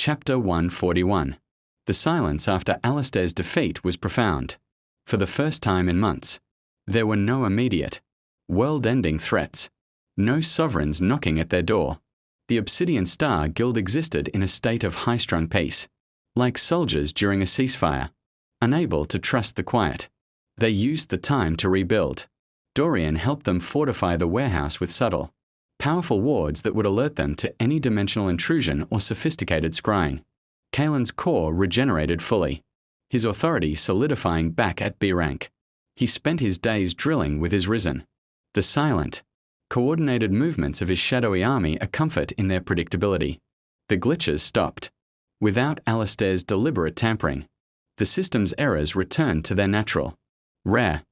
Chapter 141. The silence after Alistair's defeat was profound. For the first time in months, there were no immediate, world-ending threats, no sovereigns knocking at their door. The Obsidian Star Guild existed in a state of high-strung peace, like soldiers during a ceasefire, unable to trust the quiet. They used the time to rebuild. Dorian helped them fortify the warehouse with subtle, powerful wards that would alert them to any dimensional intrusion or sophisticated scrying. Kaelen's core regenerated fully, his authority solidifying back at B rank. He spent his days drilling with his Risen. The silent, coordinated movements of his shadowy army a comfort in their predictability. The glitches stopped. Without Alistair's deliberate tampering, the system's errors returned to their natural, rare,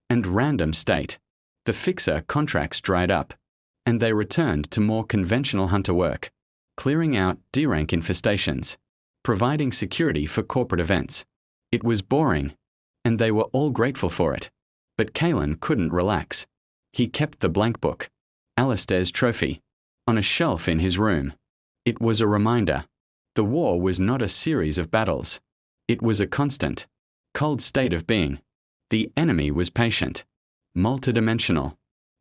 and random state. The fixer contracts dried up, and they returned to more conventional hunter work, clearing out D-rank infestations, providing security for corporate events. It was boring, and they were all grateful for it. But Kaelen couldn't relax. He kept the blank book, Alistair's trophy, on a shelf in his room. It was a reminder. The war was not a series of battles. It was a constant, cold state of being. The enemy was patient, multidimensional,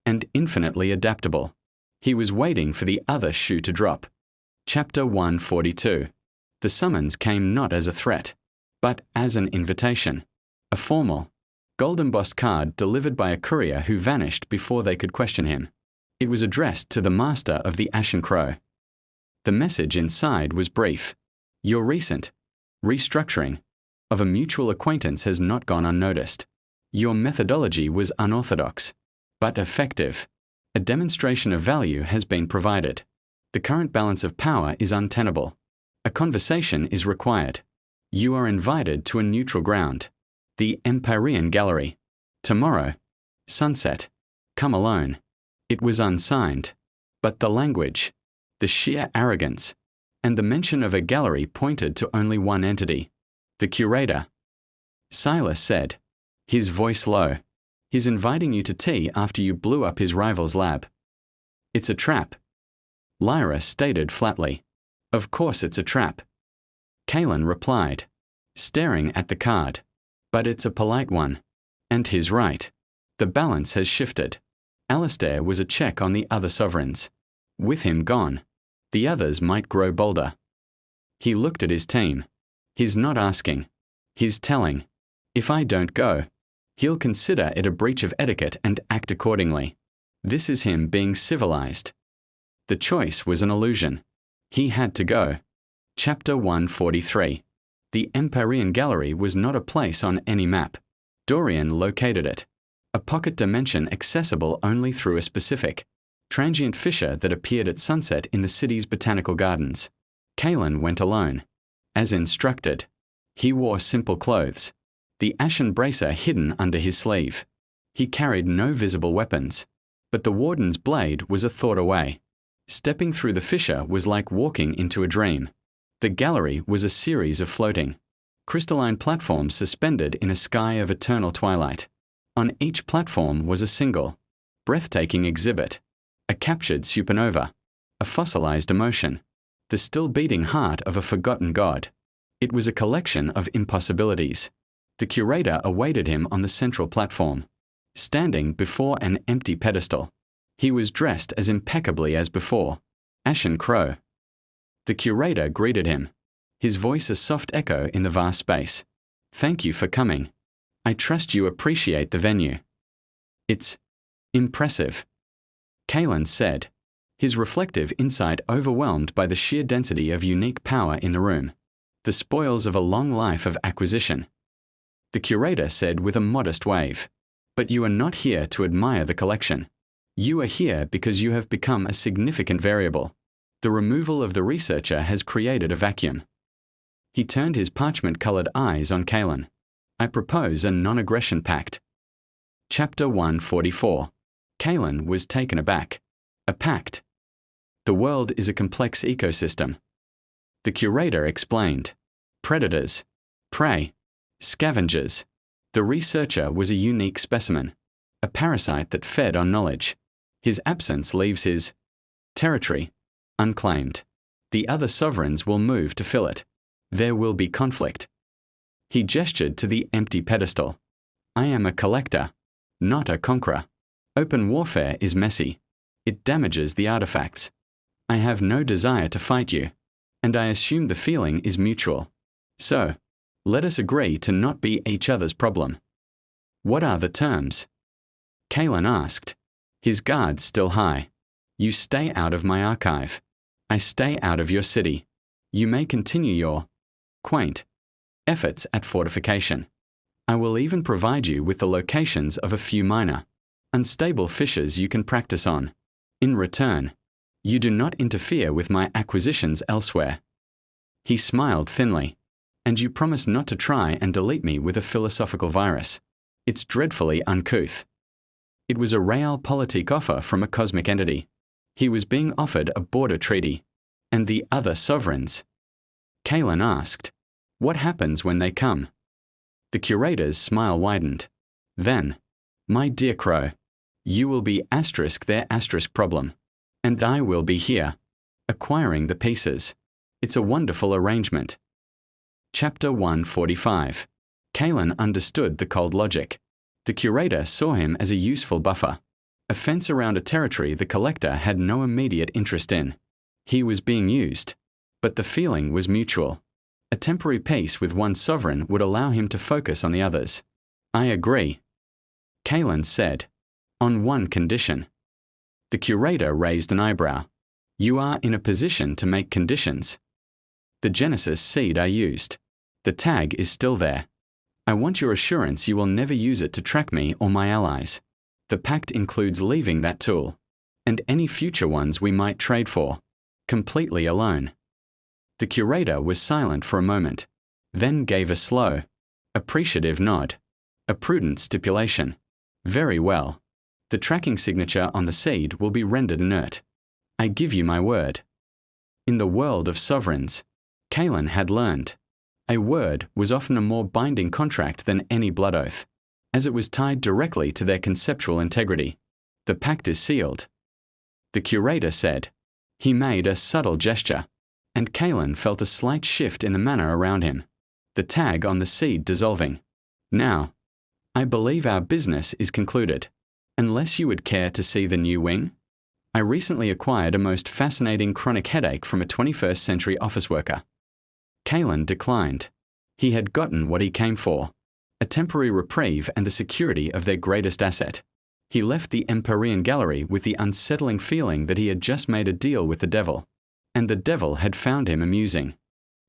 and infinitely adaptable. He was waiting for the other shoe to drop. Chapter 142. The summons came not as a threat, but as an invitation. A formal, gold-embossed card delivered by a courier who vanished before they could question him. It was addressed to the master of the Ashen Crow. The message inside was brief. Your recent restructuring of a mutual acquaintance has not gone unnoticed. Your methodology was unorthodox, but effective. A demonstration of value has been provided. The current balance of power is untenable. A conversation is required. You are invited to a neutral ground, the Empyrean Gallery. Tomorrow, sunset. Come alone. It was unsigned, but the language, the sheer arrogance, and the mention of a gallery pointed to only one entity, the Curator. Silas said, his voice low. He's inviting you to tea after you blew up his rival's lab. It's a trap. Lyra stated flatly. Of course it's a trap. Kaelen replied, staring at the card. But it's a polite one. And he's right. The balance has shifted. Alistair was a check on the other sovereigns. With him gone, the others might grow bolder. He looked at his team. He's not asking. He's telling. If I don't go, he'll consider it a breach of etiquette and act accordingly. This is him being civilized. The choice was an illusion. He had to go. Chapter 143. The Empyrean Gallery was not a place on any map. Dorian located it. A pocket dimension accessible only through a specific, transient fissure that appeared at sunset in the city's botanical gardens. Kaelen went alone. As instructed. He wore simple clothes, the ashen bracer hidden under his sleeve. He carried no visible weapons, but the warden's blade was a thought away. Stepping through the fissure was like walking into a dream. The gallery was a series of floating, crystalline platforms suspended in a sky of eternal twilight. On each platform was a single, breathtaking exhibit, a captured supernova, a fossilized emotion, the still-beating heart of a forgotten god. It was a collection of impossibilities. The Curator awaited him on the central platform, standing before an empty pedestal. He was dressed as impeccably as before, Ashen Crow. The Curator greeted him, his voice a soft echo in the vast space. Thank you for coming. I trust you appreciate the venue. It's impressive, Kaelen said, his reflective insight overwhelmed by the sheer density of unique power in the room, the spoils of a long life of acquisition. The Curator said with a modest wave, but you are not here to admire the collection. You are here because you have become a significant variable. The removal of the researcher has created a vacuum. He turned his parchment-colored eyes on Kaelen. I propose a non-aggression pact. Chapter 144. Kaelen was taken aback. A pact. The world is a complex ecosystem. The Curator explained. Predators, prey, scavengers. The researcher was a unique specimen, a parasite that fed on knowledge. His absence leaves his territory unclaimed. The other sovereigns will move to fill it. There will be conflict. He gestured to the empty pedestal. I am a collector, not a conqueror. Open warfare is messy. It damages the artifacts. I have no desire to fight you, and I assume the feeling is mutual. So, let us agree to not be each other's problem. What are the terms? Kaelen asked, his guard still high. You stay out of my archive. I stay out of your city. You may continue your quaint efforts at fortification. I will even provide you with the locations of a few minor, unstable fissures you can practice on. In return, you do not interfere with my acquisitions elsewhere. He smiled thinly. And you promise not to try and delete me with a philosophical virus. It's dreadfully uncouth. It was a realpolitik offer from a cosmic entity. He was being offered a border treaty. And the other sovereigns? Kaelen asked, what happens when they come? The curator's smile widened. Then, my dear Crow, you will be their problem. And I will be here, acquiring the pieces. It's a wonderful arrangement. Chapter 145. Kaelen understood the cold logic. The curator saw him as a useful buffer, a fence around a territory the collector had no immediate interest in. He was being used, but the feeling was mutual. A temporary peace with one sovereign would allow him to focus on the others. I agree, Kaelen said, on one condition. The curator raised an eyebrow. You are in a position to make conditions. The Genesis seed I used. The tag is still there. I want your assurance you will never use it to track me or my allies. The pact includes leaving that tool, and any future ones we might trade for, completely alone. The curator was silent for a moment, then gave a slow, appreciative nod. A prudent stipulation. Very well. The tracking signature on the seed will be rendered inert. I give you my word. In the world of sovereigns, Kaelen had learned, a word was often a more binding contract than any blood oath, as it was tied directly to their conceptual integrity. The pact is sealed. The curator said. He made a subtle gesture, and Kaelen felt a slight shift in the manner around him, the tag on the seed dissolving. Now, I believe our business is concluded, unless you would care to see the new wing. I recently acquired a most fascinating chronic headache from a 21st century office worker. Kaelen declined. He had gotten what he came for, a temporary reprieve and the security of their greatest asset. He left the Empyrean Gallery with the unsettling feeling that he had just made a deal with the devil, and the devil had found him amusing.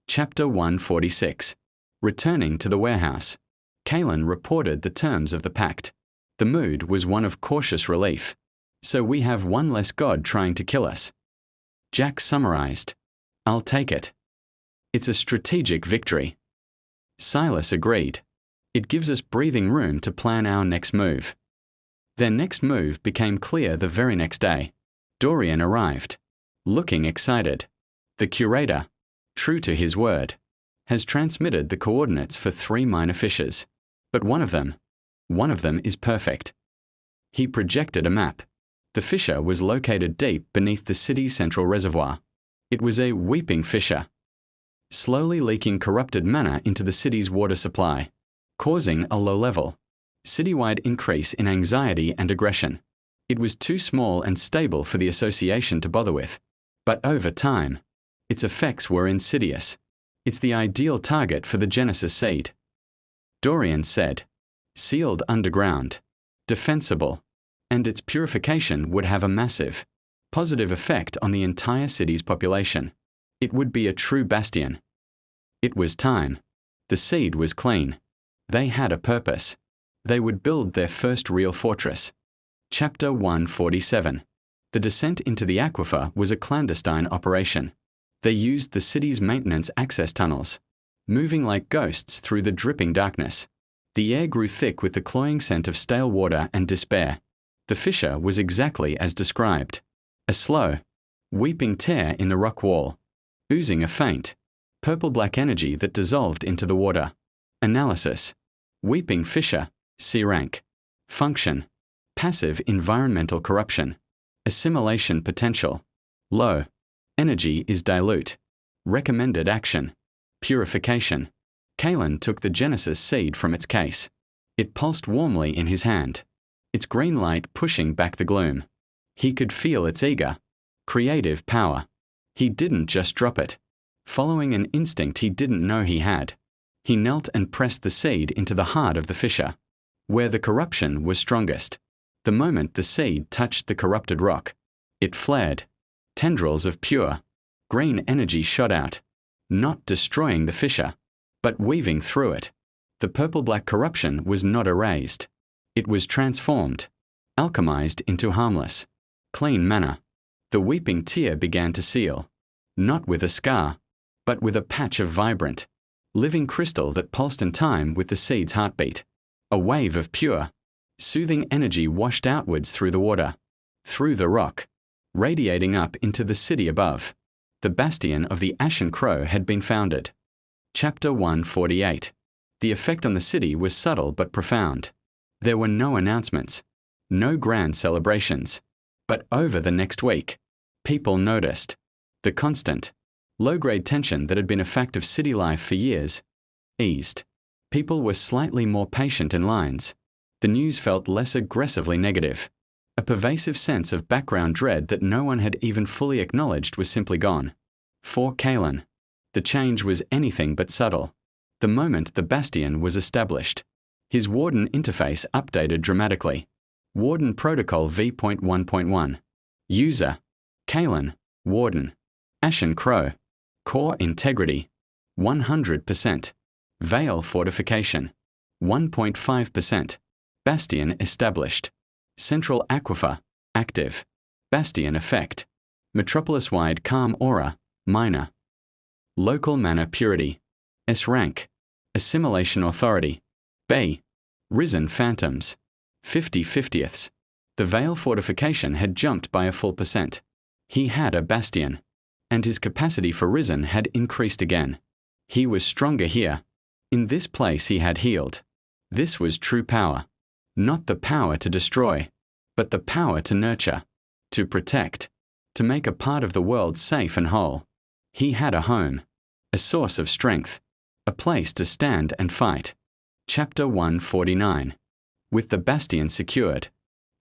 Chapter 146. Returning to the warehouse, Kaelen reported the terms of the pact. The mood was one of cautious relief. So we have one less god trying to kill us. Jack summarized. I'll take it. It's a strategic victory. Silas agreed. It gives us breathing room to plan our next move. Their next move became clear the very next day. Dorian arrived, looking excited. The curator, true to his word, has transmitted the coordinates for 3 minor fissures. But one of them is perfect. He projected a map. The fissure was located deep beneath the city's central reservoir. It was a weeping fissure, slowly leaking corrupted mana into the city's water supply, causing a low-level, citywide increase in anxiety and aggression. It was too small and stable for the association to bother with, but over time, its effects were insidious. It's the ideal target for the Genesis seed. Dorian said, sealed underground, defensible, and its purification would have a massive, positive effect on the entire city's population. It would be a true bastion. It was time. The seed was clean. They had a purpose. They would build their first real fortress. Chapter 147. The descent into the aquifer was a clandestine operation. They used the city's maintenance access tunnels, moving like ghosts through the dripping darkness. The air grew thick with the cloying scent of stale water and despair. The fissure was exactly as described. A slow, weeping tear in the rock wall, oozing a faint, purple-black energy that dissolved into the water. Analysis. Weeping fissure, C rank. Function. Passive environmental corruption. Assimilation potential. Low. Energy is dilute. Recommended action. Purification. Kaelen took the Genesis seed from its case. It pulsed warmly in his hand, its green light pushing back the gloom. He could feel its eager, creative power. He didn't just drop it, following an instinct he didn't know he had. He knelt and pressed the seed into the heart of the fissure, where the corruption was strongest. The moment the seed touched the corrupted rock, it flared. Tendrils of pure, green energy shot out, not destroying the fissure, but weaving through it. The purple-black corruption was not erased. It was transformed, alchemized into harmless, clean mana. The weeping tear began to seal, not with a scar, but with a patch of vibrant, living crystal that pulsed in time with the seed's heartbeat. A wave of pure, soothing energy washed outwards through the water, through the rock, radiating up into the city above. The Bastion of the Ashen Crow had been founded. Chapter 148. The effect on the city was subtle but profound. There were no announcements, no grand celebrations. But over the next week, people noticed the constant, low-grade tension that had been a fact of city life for years eased. People were slightly more patient in lines. The news felt less aggressively negative. A pervasive sense of background dread that no one had even fully acknowledged was simply gone. For Kaelen, the change was anything but subtle. The moment the Bastion was established, his Warden interface updated dramatically. Warden Protocol v.1.1. User. Kaelen, Warden. Ashen Crow. Core Integrity. 100%. Veil Fortification. 1.5%. Bastion established. Central Aquifer. Active. Bastion Effect. Metropolis-wide Calm Aura. Minor. Local Mana Purity. S rank. Assimilation Authority. B. Risen Phantoms. 50/50ths. The Veil Fortification had jumped by a full %. He had a Bastion, and his capacity for Risen had increased again. He was stronger here. In this place he had healed. This was true power. Not the power to destroy, but the power to nurture, to protect, to make a part of the world safe and whole. He had a home, a source of strength, a place to stand and fight. Chapter 149. With the Bastion secured,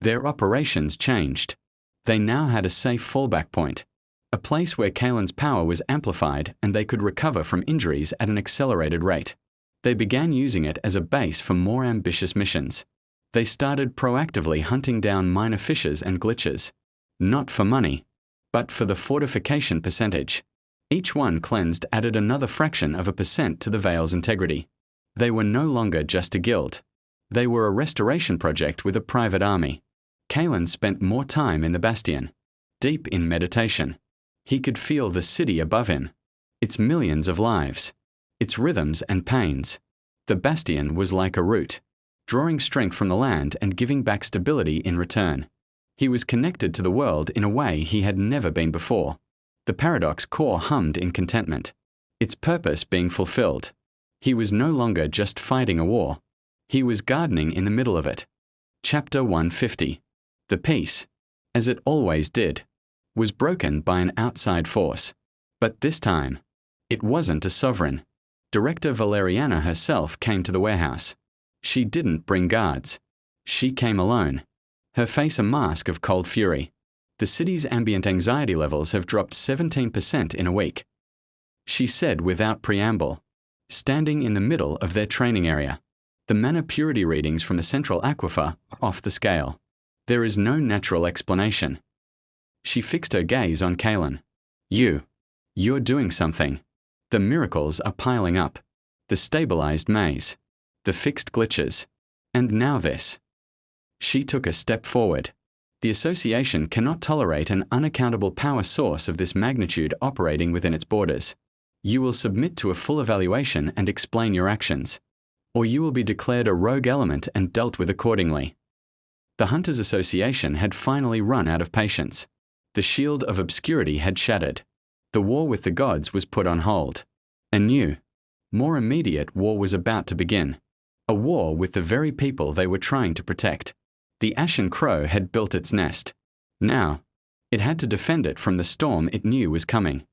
their operations changed. They now had a safe fallback point, a place where Kaelen's power was amplified and they could recover from injuries at an accelerated rate. They began using it as a base for more ambitious missions. They started proactively hunting down minor fissures and glitches, not for money, but for the fortification percentage. Each one cleansed added another fraction of a % to the Veil's integrity. They were no longer just a guild. They were a restoration project with a private army. Kaelen spent more time in the Bastion, deep in meditation. He could feel the city above him, its millions of lives, its rhythms and pains. The Bastion was like a root, drawing strength from the land and giving back stability in return. He was connected to the world in a way he had never been before. The Paradox core hummed in contentment, its purpose being fulfilled. He was no longer just fighting a war. He was gardening in the middle of it. Chapter 150. The peace, as it always did, was broken by an outside force. But this time, it wasn't a sovereign. Director Valeriana herself came to the warehouse. She didn't bring guards. She came alone, her face a mask of cold fury. The city's ambient anxiety levels have dropped 17% in a week. She said without preamble, standing in the middle of their training area. The mana purity readings from the central aquifer are off the scale. There is no natural explanation. She fixed her gaze on Kaelen. You're doing something. The miracles are piling up. The stabilized maze. The fixed glitches. And now this. She took a step forward. The association cannot tolerate an unaccountable power source of this magnitude operating within its borders. You will submit to a full evaluation and explain your actions, or you will be declared a rogue element and dealt with accordingly. The Hunters Association had finally run out of patience. The shield of obscurity had shattered. The war with the gods was put on hold. A new, more immediate war was about to begin. A war with the very people they were trying to protect. The Ashen Crow had built its nest. Now, it had to defend it from the storm it knew was coming.